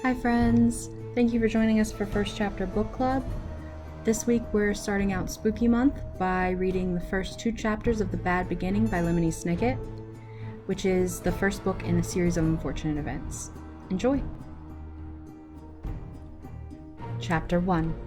Hi friends! Thank you for joining us for First Chapter Book Club. This week we're starting out Spooky Month by reading the first 2 chapters of The Bad Beginning by Lemony Snicket, which is the first book in a series of unfortunate events. Enjoy! Chapter 1.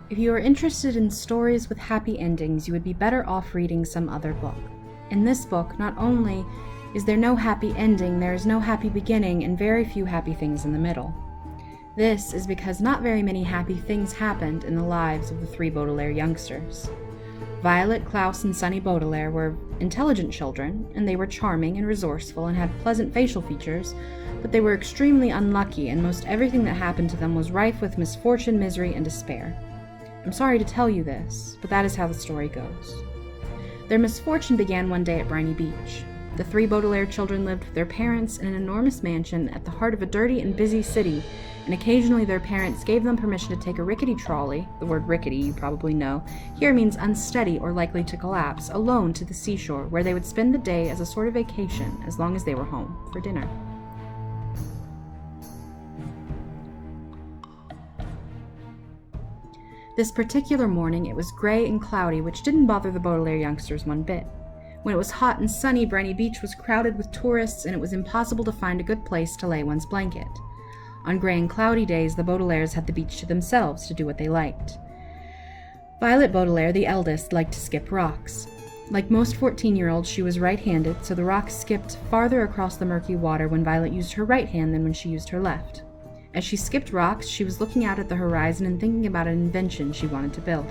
If you are interested in stories with happy endings, you would be better off reading some other book. In this book, not only is there no happy ending, there is no happy beginning and very few happy things in the middle. This is because not very many happy things happened in the lives of the 3 Baudelaire youngsters. Violet, Klaus, and Sunny Baudelaire were intelligent children, and they were charming and resourceful and had pleasant facial features, but they were extremely unlucky, and most everything that happened to them was rife with misfortune, misery, and despair. I'm sorry to tell you this, but that is how the story goes. Their misfortune began one day at Briny Beach. The 3 Baudelaire children lived with their parents in an enormous mansion at the heart of a dirty and busy city, and occasionally their parents gave them permission to take a rickety trolley, the word rickety you probably know, here means unsteady or likely to collapse, alone to the seashore, where they would spend the day as a sort of vacation as long as they were home for dinner. This particular morning it was gray and cloudy, which didn't bother the Baudelaire youngsters one bit. When it was hot and sunny, Briny Beach was crowded with tourists, and it was impossible to find a good place to lay one's blanket. On gray and cloudy days, the Baudelaires had the beach to themselves to do what they liked. Violet Baudelaire, the eldest, liked to skip rocks. Like most 14-year-olds, she was right-handed, so the rocks skipped farther across the murky water when Violet used her right hand than when she used her left. As she skipped rocks, she was looking out at the horizon and thinking about an invention she wanted to build.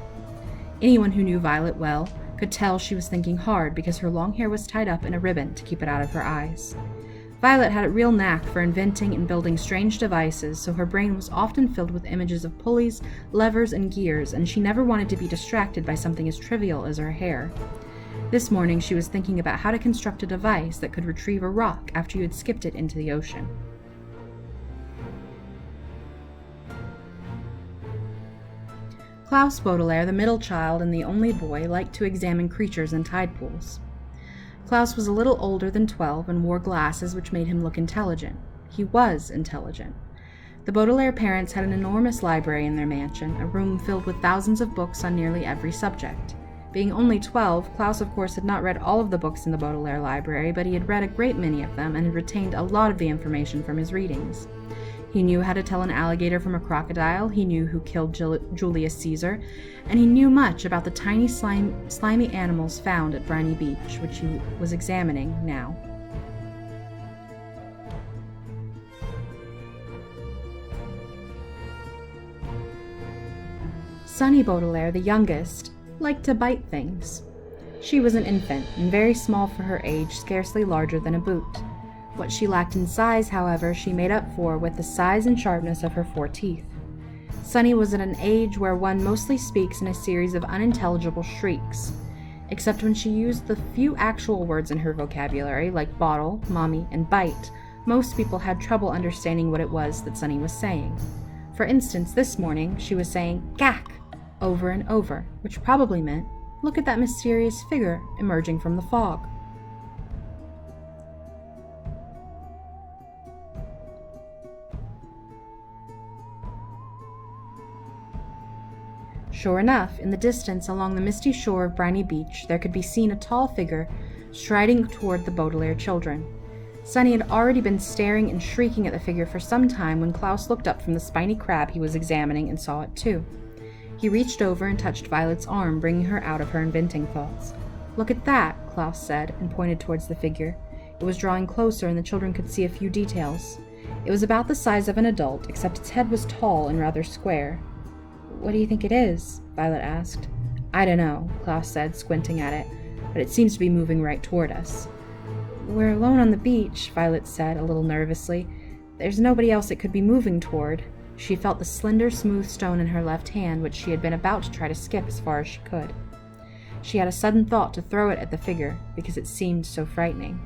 Anyone who knew Violet well could tell she was thinking hard because her long hair was tied up in a ribbon to keep it out of her eyes. Violet had a real knack for inventing and building strange devices, so her brain was often filled with images of pulleys, levers, and gears, and she never wanted to be distracted by something as trivial as her hair. This morning she was thinking about how to construct a device that could retrieve a rock after you had skipped it into the ocean. Klaus Baudelaire, the middle child and the only boy, liked to examine creatures in tide pools. Klaus was a little older than 12 and wore glasses which made him look intelligent. He was intelligent. The Baudelaire parents had an enormous library in their mansion, a room filled with thousands of books on nearly every subject. Being only 12, Klaus of course had not read all of the books in the Baudelaire library, but he had read a great many of them and had retained a lot of the information from his readings. He knew how to tell an alligator from a crocodile, he knew who killed Julius Caesar, and he knew much about the tiny slimy animals found at Briny Beach, which he was examining now. Sunny Baudelaire, the youngest, liked to bite things. She was an infant, and very small for her age, scarcely larger than a boot. What she lacked in size, however, she made up for with the size and sharpness of her 4 teeth. Sunny was at an age where one mostly speaks in a series of unintelligible shrieks. Except when she used the few actual words in her vocabulary, like bottle, mommy, and bite, most people had trouble understanding what it was that Sunny was saying. For instance, this morning she was saying "gack" over and over, which probably meant, "Look at that mysterious figure emerging from the fog." Sure enough, in the distance along the misty shore of Briny Beach, there could be seen a tall figure striding toward the Baudelaire children. Sunny had already been staring and shrieking at the figure for some time when Klaus looked up from the spiny crab he was examining and saw it too. He reached over and touched Violet's arm, bringing her out of her inventing thoughts. "Look at that," Klaus said, and pointed towards the figure. It was drawing closer, and the children could see a few details. It was about the size of an adult, except its head was tall and rather square. "What do you think it is?" Violet asked. "I don't know," Klaus said, squinting at it, "but it seems to be moving right toward us." "We're alone on the beach," Violet said, a little nervously. "There's nobody else it could be moving toward." She felt the slender, smooth stone in her left hand, which she had been about to try to skip as far as she could. She had a sudden thought to throw it at the figure, because it seemed so frightening.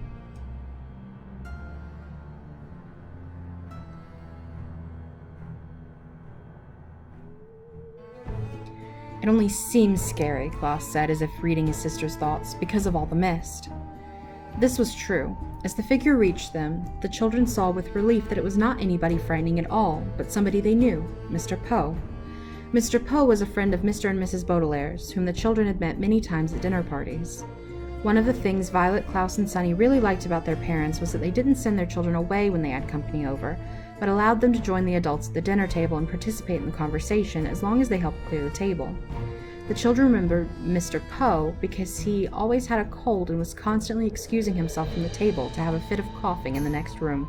It only seems scary, Klaus said, as if reading his sister's thoughts, because of all the mist. This was true. As the figure reached them, the children saw with relief that it was not anybody frightening at all, but somebody they knew, Mr. Poe. Mr. Poe was a friend of Mr. and Mrs. Baudelaire's, whom the children had met many times at dinner parties. One of the things Violet, Klaus, and Sunny really liked about their parents was that they didn't send their children away when they had company over, but allowed them to join the adults at the dinner table and participate in the conversation as long as they helped clear the table. The children remembered Mr. Poe because he always had a cold and was constantly excusing himself from the table to have a fit of coughing in the next room.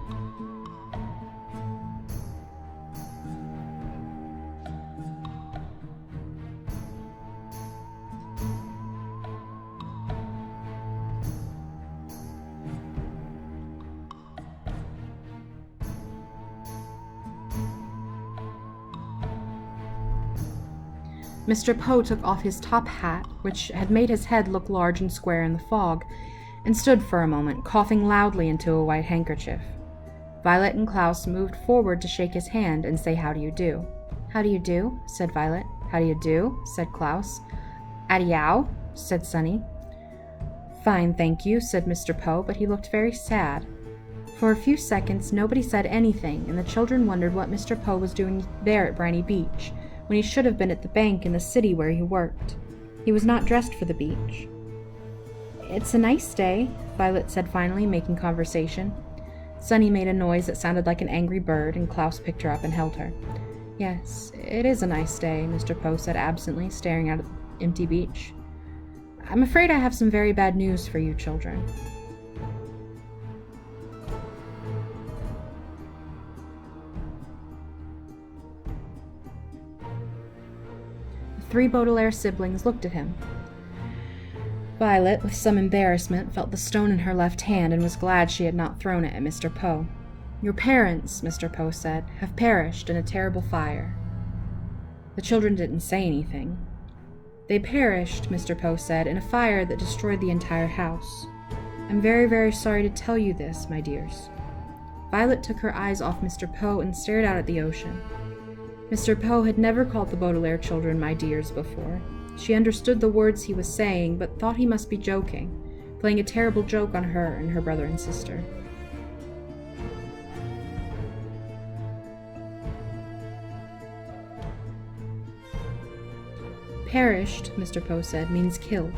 Mr. Poe took off his top hat, which had made his head look large and square in the fog, and stood for a moment, coughing loudly into a white handkerchief. Violet and Klaus moved forward to shake his hand and say, "How do you do?" "How do you do?" said Violet. "How do you do?" said Klaus. "Adiow," said Sunny. "Fine, thank you," said Mr. Poe, but he looked very sad. For a few seconds nobody said anything, and the children wondered what Mr. Poe was doing there at Briny Beach, when he should have been at the bank in the city where he worked. He was not dressed for the beach. "It's a nice day," Violet said finally, making conversation. Sunny made a noise that sounded like an angry bird, and Klaus picked her up and held her. "Yes, it is a nice day," Mr. Poe said absently, staring out at the empty beach. "I'm afraid I have some very bad news for you children." The 3 Baudelaire siblings looked at him. Violet, with some embarrassment, felt the stone in her left hand and was glad she had not thrown it at Mr. Poe. "Your parents," Mr. Poe said, "have perished in a terrible fire." The children didn't say anything. "They perished," Mr. Poe said, "in a fire that destroyed the entire house. I'm very, very sorry to tell you this, my dears." Violet took her eyes off Mr. Poe and stared out at the ocean. Mr. Poe had never called the Baudelaire children "my dears" before. She understood the words he was saying, but thought he must be joking, playing a terrible joke on her and her brother and sister. "Perished," Mr. Poe said, "means killed."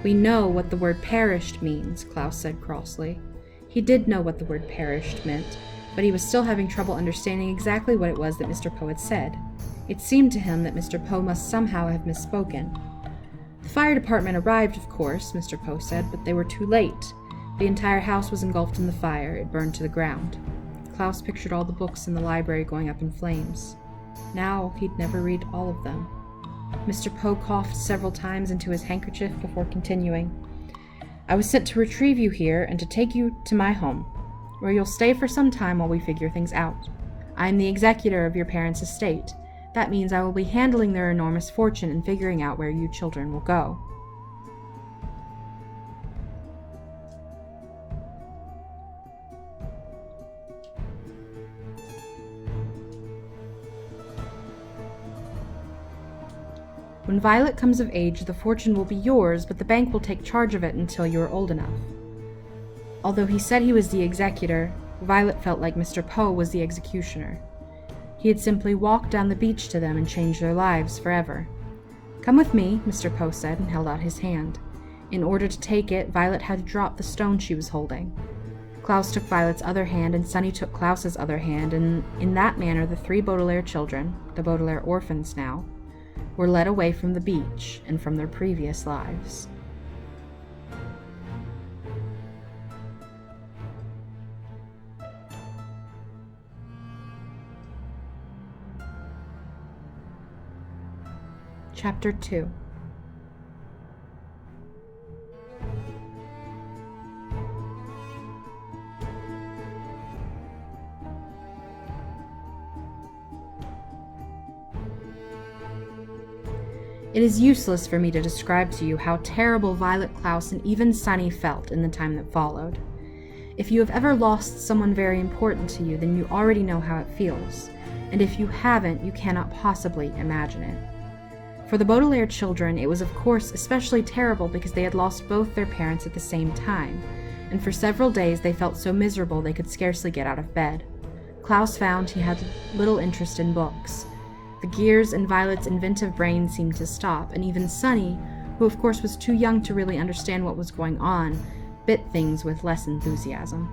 "We know what the word perished means," Klaus said crossly. He did know what the word perished meant, but he was still having trouble understanding exactly what it was that Mr. Poe had said. It seemed to him that Mr. Poe must somehow have misspoken. "The fire department arrived, of course," Mr. Poe said, "but they were too late. The entire house was engulfed in the fire. It burned to the ground." Klaus pictured all the books in the library going up in flames. Now he'd never read all of them. Mr. Poe coughed several times into his handkerchief before continuing. "I was sent to retrieve you here and to take you to my home, where you'll stay for some time while we figure things out. I am the executor of your parents' estate. That means I will be handling their enormous fortune and figuring out where you children will go." "When Violet comes of age, the fortune will be yours, but the bank will take charge of it until you are old enough." Although he said he was the executor, Violet felt like Mr. Poe was the executioner. He had simply walked down the beach to them and changed their lives forever. "Come with me," Mr. Poe said, and held out his hand. In order to take it, Violet had to drop the stone she was holding. Klaus took Violet's other hand, and Sunny took Klaus's other hand, and in that manner the 3 Baudelaire children, the Baudelaire orphans now, were led away from the beach and from their previous lives. Chapter 2. It is useless for me to describe to you how terrible Violet, Klaus, and even Sunny felt in the time that followed. If you have ever lost someone very important to you, then you already know how it feels, and if you haven't, you cannot possibly imagine it. For the Baudelaire children, it was of course especially terrible because they had lost both their parents at the same time, and for several days they felt so miserable they could scarcely get out of bed. Klaus found he had little interest in books. The gears in Violet's inventive brain seemed to stop, and even Sonny, who of course was too young to really understand what was going on, bit things with less enthusiasm.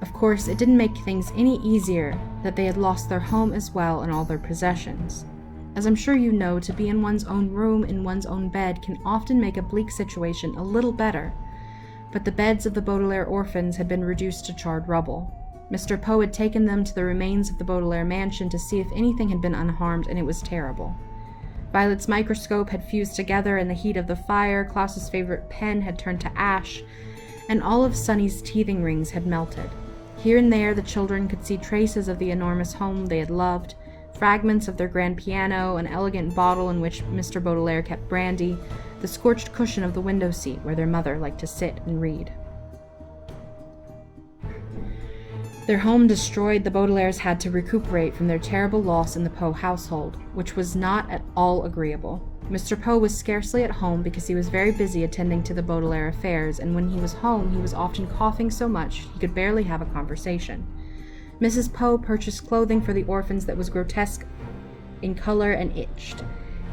Of course, it didn't make things any easier that they had lost their home as well and all their possessions. As I'm sure you know, to be in one's own room, in one's own bed, can often make a bleak situation a little better, but the beds of the Baudelaire orphans had been reduced to charred rubble. Mr. Poe had taken them to the remains of the Baudelaire mansion to see if anything had been unharmed, and it was terrible. Violet's microscope had fused together in the heat of the fire, Klaus's favorite pen had turned to ash, and all of Sonny's teething rings had melted. Here and there the children could see traces of the enormous home they had loved, fragments of their grand piano, an elegant bottle in which Mr. Baudelaire kept brandy, the scorched cushion of the window seat where their mother liked to sit and read. Their home destroyed, the Baudelaires had to recuperate from their terrible loss in the Poe household, which was not at all agreeable. Mr. Poe was scarcely at home because he was very busy attending to the Baudelaire affairs, and when he was home he was often coughing so much he could barely have a conversation. Mrs. Poe purchased clothing for the orphans that was grotesque in color and itched,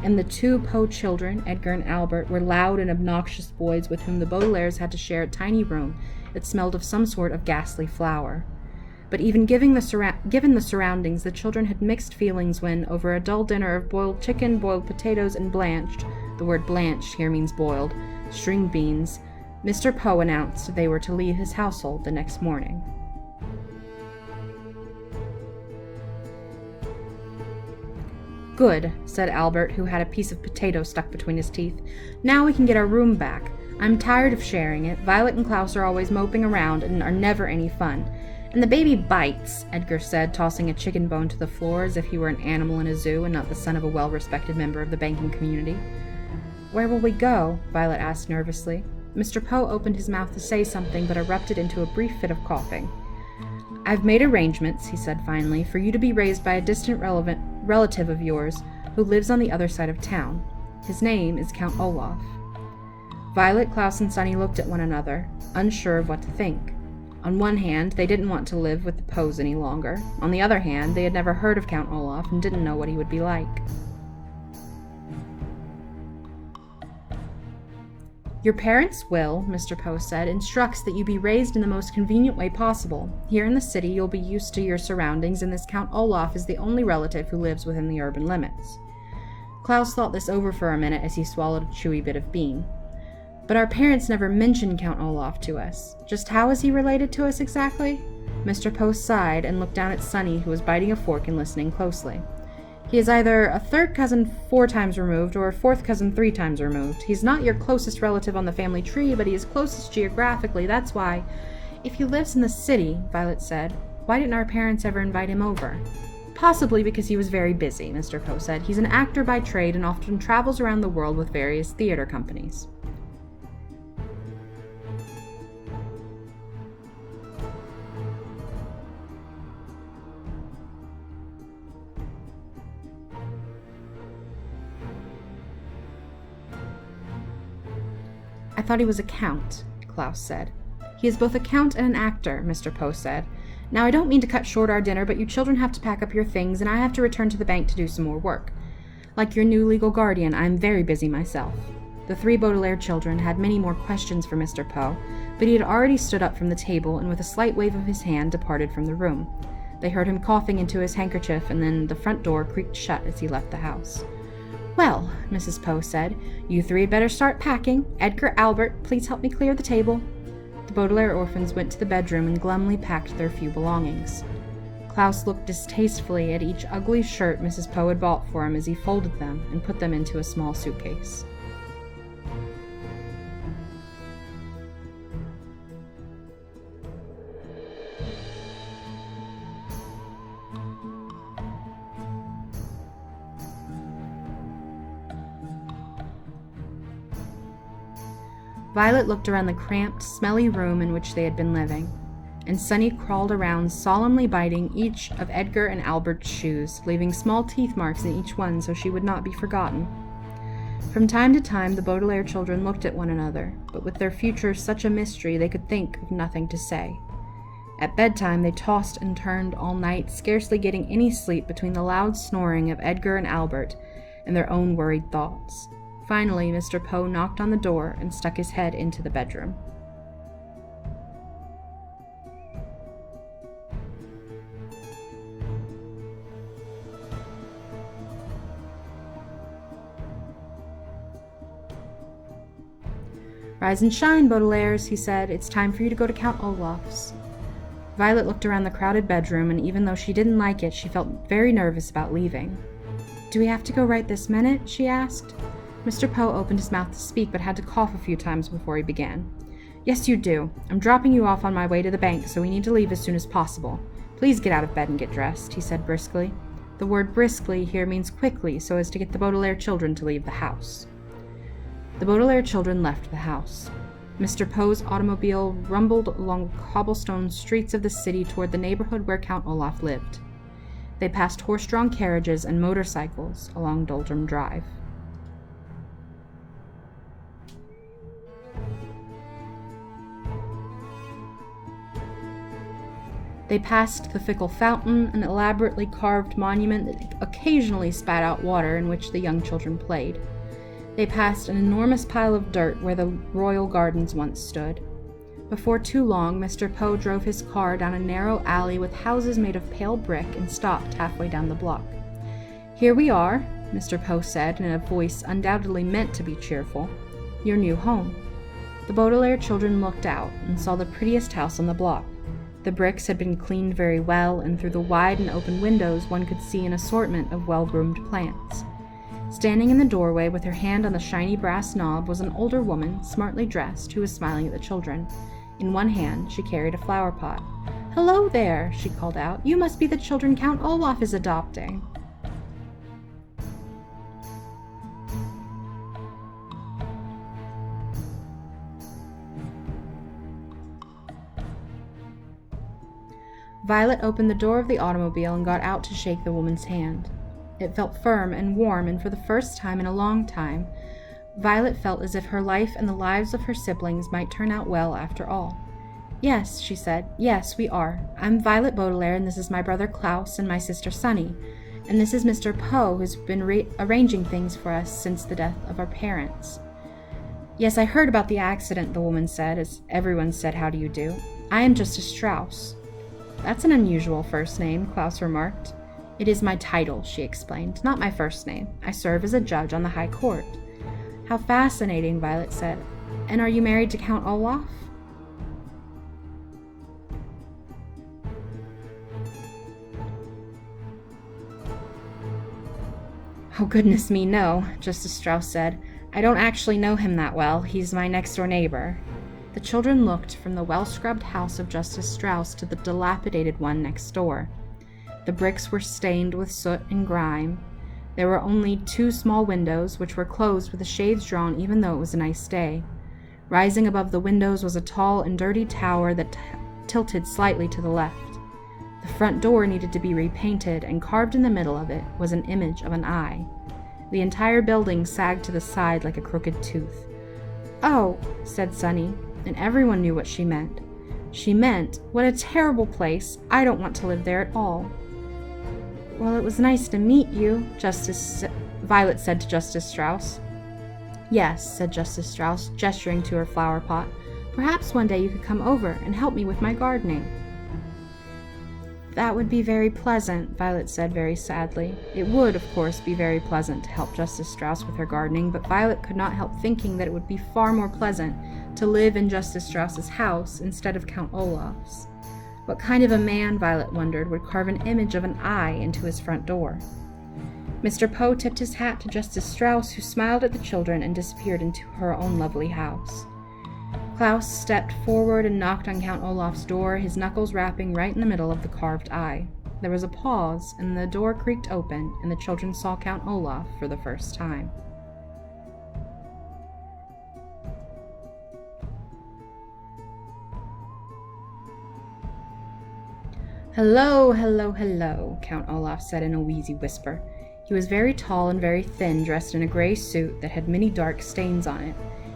and the two Poe children, Edgar and Albert, were loud and obnoxious boys with whom the Baudelaires had to share a tiny room that smelled of some sort of ghastly flower. But even given the surroundings, the children had mixed feelings when, over a dull dinner of boiled chicken, boiled potatoes, and blanched — the word blanched here means boiled — stringed beans, Mr. Poe announced they were to leave his household the next morning. "Good," said Albert, who had a piece of potato stuck between his teeth. "Now we can get our room back. I'm tired of sharing it. Violet and Klaus are always moping around and are never any fun. And the baby bites," Edgar said, tossing a chicken bone to the floor as if he were an animal in a zoo and not the son of a well-respected member of the banking community. "Where will we go?" Violet asked nervously. Mr. Poe opened his mouth to say something, but erupted into a brief fit of coughing. "I've made arrangements," he said finally, "for you to be raised by a distant relative of yours who lives on the other side of town. His name is Count Olaf." Violet, Klaus, and Sonny looked at one another, unsure of what to think. On one hand, they didn't want to live with the Poes any longer. On the other hand, they had never heard of Count Olaf and didn't know what he would be like. "Your parents' will," Mr. Poe said, "instructs that you be raised in the most convenient way possible. Here in the city you'll be used to your surroundings, and this Count Olaf is the only relative who lives within the urban limits." Klaus thought this over for a minute as he swallowed a chewy bit of bean. "But our parents never mentioned Count Olaf to us. Just how is he related to us exactly?" Mr. Poe sighed and looked down at Sonny, who was biting a fork and listening closely. "He is either a third cousin 4 times removed or a fourth cousin 3 times removed. He's not your closest relative on the family tree, but he is closest geographically. That's why—" "If he lives in the city," Violet said, "why didn't our parents ever invite him over?" "Possibly because he was very busy," Mr. Poe said. "He's an actor by trade and often travels around the world with various theater companies." "I thought he was a count," Klaus said. "He is both a count and an actor," Mr. Poe said. "Now, I don't mean to cut short our dinner, but you children have to pack up your things, and I have to return to the bank to do some more work. Like your new legal guardian, I am very busy myself." The 3 Baudelaire children had many more questions for Mr. Poe, but he had already stood up from the table and with a slight wave of his hand departed from the room. They heard him coughing into his handkerchief, and then the front door creaked shut as he left the house. "Well," Mrs. Poe said, "you 3 had better start packing. Edgar, Albert, please help me clear the table." The Baudelaire orphans went to the bedroom and glumly packed their few belongings. Klaus looked distastefully at each ugly shirt Mrs. Poe had bought for him as he folded them and put them into a small suitcase. Violet looked around the cramped, smelly room in which they had been living. and Sunny crawled around, solemnly biting each of Edgar and Albert's shoes, leaving small teeth marks in each one so she would not be forgotten. From time to time, the Baudelaire children looked at one another, but with their future such a mystery they could think of nothing to say. At bedtime, they tossed and turned all night, scarcely getting any sleep between the loud snoring of Edgar and Albert and their own worried thoughts. Finally, Mr. Poe knocked on the door and stuck his head into the bedroom. "Rise and shine, Baudelaires," he said. "It's time for you to go to Count Olaf's." Violet looked around the crowded bedroom, and even though she didn't like it, she felt very nervous about leaving. "Do we have to go right this minute?" she asked. Mr. Poe opened his mouth to speak, but had to cough a few times before he began. "Yes, you do. I'm dropping you off on my way to the bank, so we need to leave as soon as possible. Please get out of bed and get dressed," he said briskly. The word briskly here means quickly, so as to get the Baudelaire children to leave the house. The Baudelaire children left the house. Mr. Poe's automobile rumbled along the cobblestone streets of the city toward the neighborhood where Count Olaf lived. They passed horse-drawn carriages and motorcycles along Doldrum Drive. They passed the Fickle Fountain, an elaborately carved monument that occasionally spat out water in which the young children played. They passed an enormous pile of dirt where the royal gardens once stood. Before too long, Mr. Poe drove his car down a narrow alley with houses made of pale brick and stopped halfway down the block. "Here we are," Mr. Poe said in a voice undoubtedly meant to be cheerful. "Your new home." The Baudelaire children looked out and saw the prettiest house on the block. The bricks had been cleaned very well, and through the wide and open windows one could see an assortment of well-groomed plants. Standing in the doorway with her hand on the shiny brass knob was an older woman, smartly dressed, who was smiling at the children. In one hand she carried a flower pot. "Hello there," she called out. "You must be the children Count Olaf is adopting." Violet opened the door of the automobile and got out to shake the woman's hand. It felt firm and warm, and for the first time in a long time, Violet felt as if her life and the lives of her siblings might turn out well after all. "Yes," she said. "Yes, we are. I'm Violet Baudelaire, and this is my brother Klaus and my sister Sunny. And this is Mr. Poe, who's been arranging things for us since the death of our parents." "Yes, I heard about the accident," the woman said, as everyone said, "How do you do?" "I am Justice Strauss." "That's an unusual first name," Klaus remarked. "It is my title," she explained, "not my first name. I serve as a judge on the High Court." "How fascinating," Violet said. "And are you married to Count Olaf?" "Oh, goodness me, no," Justice Strauss said. "I don't actually know him that well. He's my next-door neighbor." The children looked from the well-scrubbed house of Justice Strauss to the dilapidated one next door. The bricks were stained with soot and grime. There were only 2 small windows, which were closed with the shades drawn even though it was a nice day. Rising above the windows was a tall and dirty tower that tilted slightly to the left. The front door needed to be repainted, and carved in the middle of it was an image of an eye. The entire building sagged to the side like a crooked tooth. "Oh," said Sunny, and everyone knew what she meant. She meant, "What a terrible place! I don't want to live there at all." "Well, it was nice to meet you," Violet said to Justice Strauss. "Yes," said Justice Strauss, gesturing to her flower pot. "Perhaps one day you could come over and help me with my gardening." "That would be very pleasant," Violet said very sadly. It would, of course, be very pleasant to help Justice Strauss with her gardening, but Violet could not help thinking that it would be far more pleasant to live in Justice Strauss's house instead of Count Olaf's. What kind of a man, Violet wondered, would carve an image of an eye into his front door? Mr. Poe tipped his hat to Justice Strauss, who smiled at the children and disappeared into her own lovely house. Klaus stepped forward and knocked on Count Olaf's door, his knuckles rapping right in the middle of the carved eye. There was a pause, and the door creaked open, and the children saw Count Olaf for the first time. "Hello, hello, hello," Count Olaf said in a wheezy whisper. He was very tall and very thin, dressed in a gray suit that had many dark stains on it.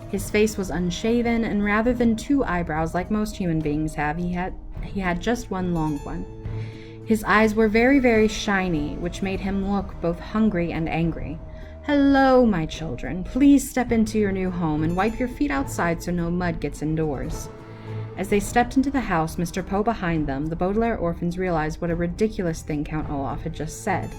His face was unshaven, and rather than 2 eyebrows like most human beings have, he had just one long one. His eyes were very, very shiny, which made him look both hungry and angry. "Hello, my children. Please step into your new home and wipe your feet outside so no mud gets indoors." As they stepped into the house, Mr. Poe behind them, the Baudelaire orphans realized what a ridiculous thing Count Olaf had just said.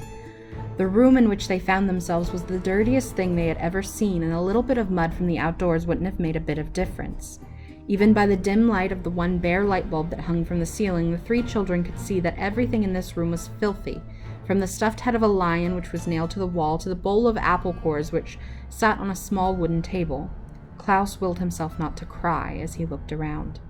The room in which they found themselves was the dirtiest thing they had ever seen, and a little bit of mud from the outdoors wouldn't have made a bit of difference. Even by the dim light of the one bare light bulb that hung from the ceiling, the 3 children could see that everything in this room was filthy, from the stuffed head of a lion which was nailed to the wall to the bowl of apple cores which sat on a small wooden table. Klaus willed himself not to cry as he looked around.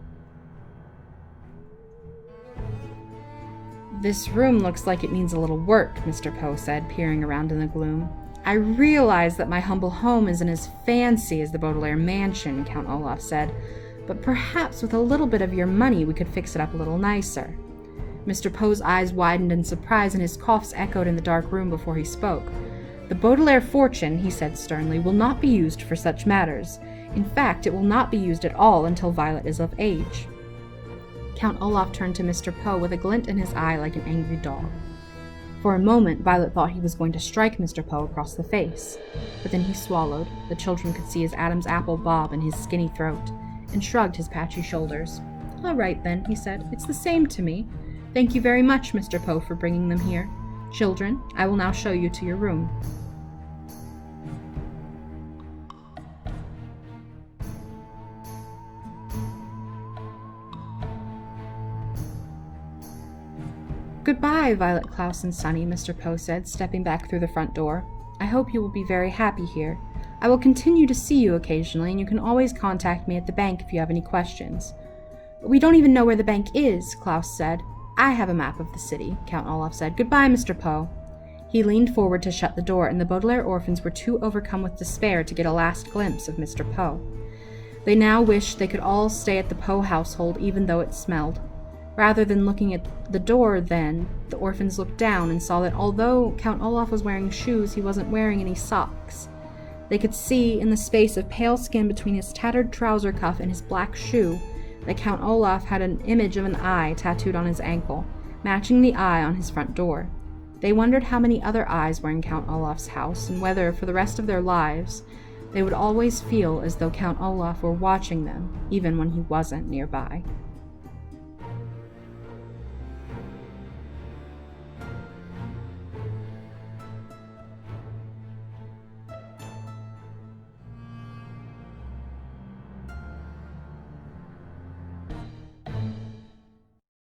"This room looks like it needs a little work," Mr. Poe said, peering around in the gloom. "I realize that my humble home isn't as fancy as the Baudelaire mansion," Count Olaf said, "but perhaps with a little bit of your money we could fix it up a little nicer." Mr. Poe's eyes widened in surprise and his coughs echoed in the dark room before he spoke. "The Baudelaire fortune," he said sternly, "will not be used for such matters. In fact, it will not be used at all until Violet is of age." Count Olaf turned to Mr. Poe with a glint in his eye like an angry dog. For a moment, Violet thought he was going to strike Mr. Poe across the face, but then he swallowed. The children could see his Adam's apple bob in his skinny throat, and shrugged his patchy shoulders. "All right, then," he said. "It's the same to me. Thank you very much, Mr. Poe, for bringing them here. Children, I will now show you to your room." "Goodbye, Violet, Klaus, and Sunny," Mr. Poe said, stepping back through the front door. "I hope you will be very happy here. I will continue to see you occasionally, and you can always contact me at the bank if you have any questions." "But we don't even know where the bank is," Klaus said. "I have a map of the city," Count Olaf said. "Goodbye, Mr. Poe." He leaned forward to shut the door, and the Baudelaire orphans were too overcome with despair to get a last glimpse of Mr. Poe. They now wished they could all stay at the Poe household, even though it smelled. Rather than looking at the door then, the orphans looked down and saw that although Count Olaf was wearing shoes, he wasn't wearing any socks. They could see, in the space of pale skin between his tattered trouser cuff and his black shoe, that Count Olaf had an image of an eye tattooed on his ankle, matching the eye on his front door. They wondered how many other eyes were in Count Olaf's house, and whether, for the rest of their lives, they would always feel as though Count Olaf were watching them, even when he wasn't nearby.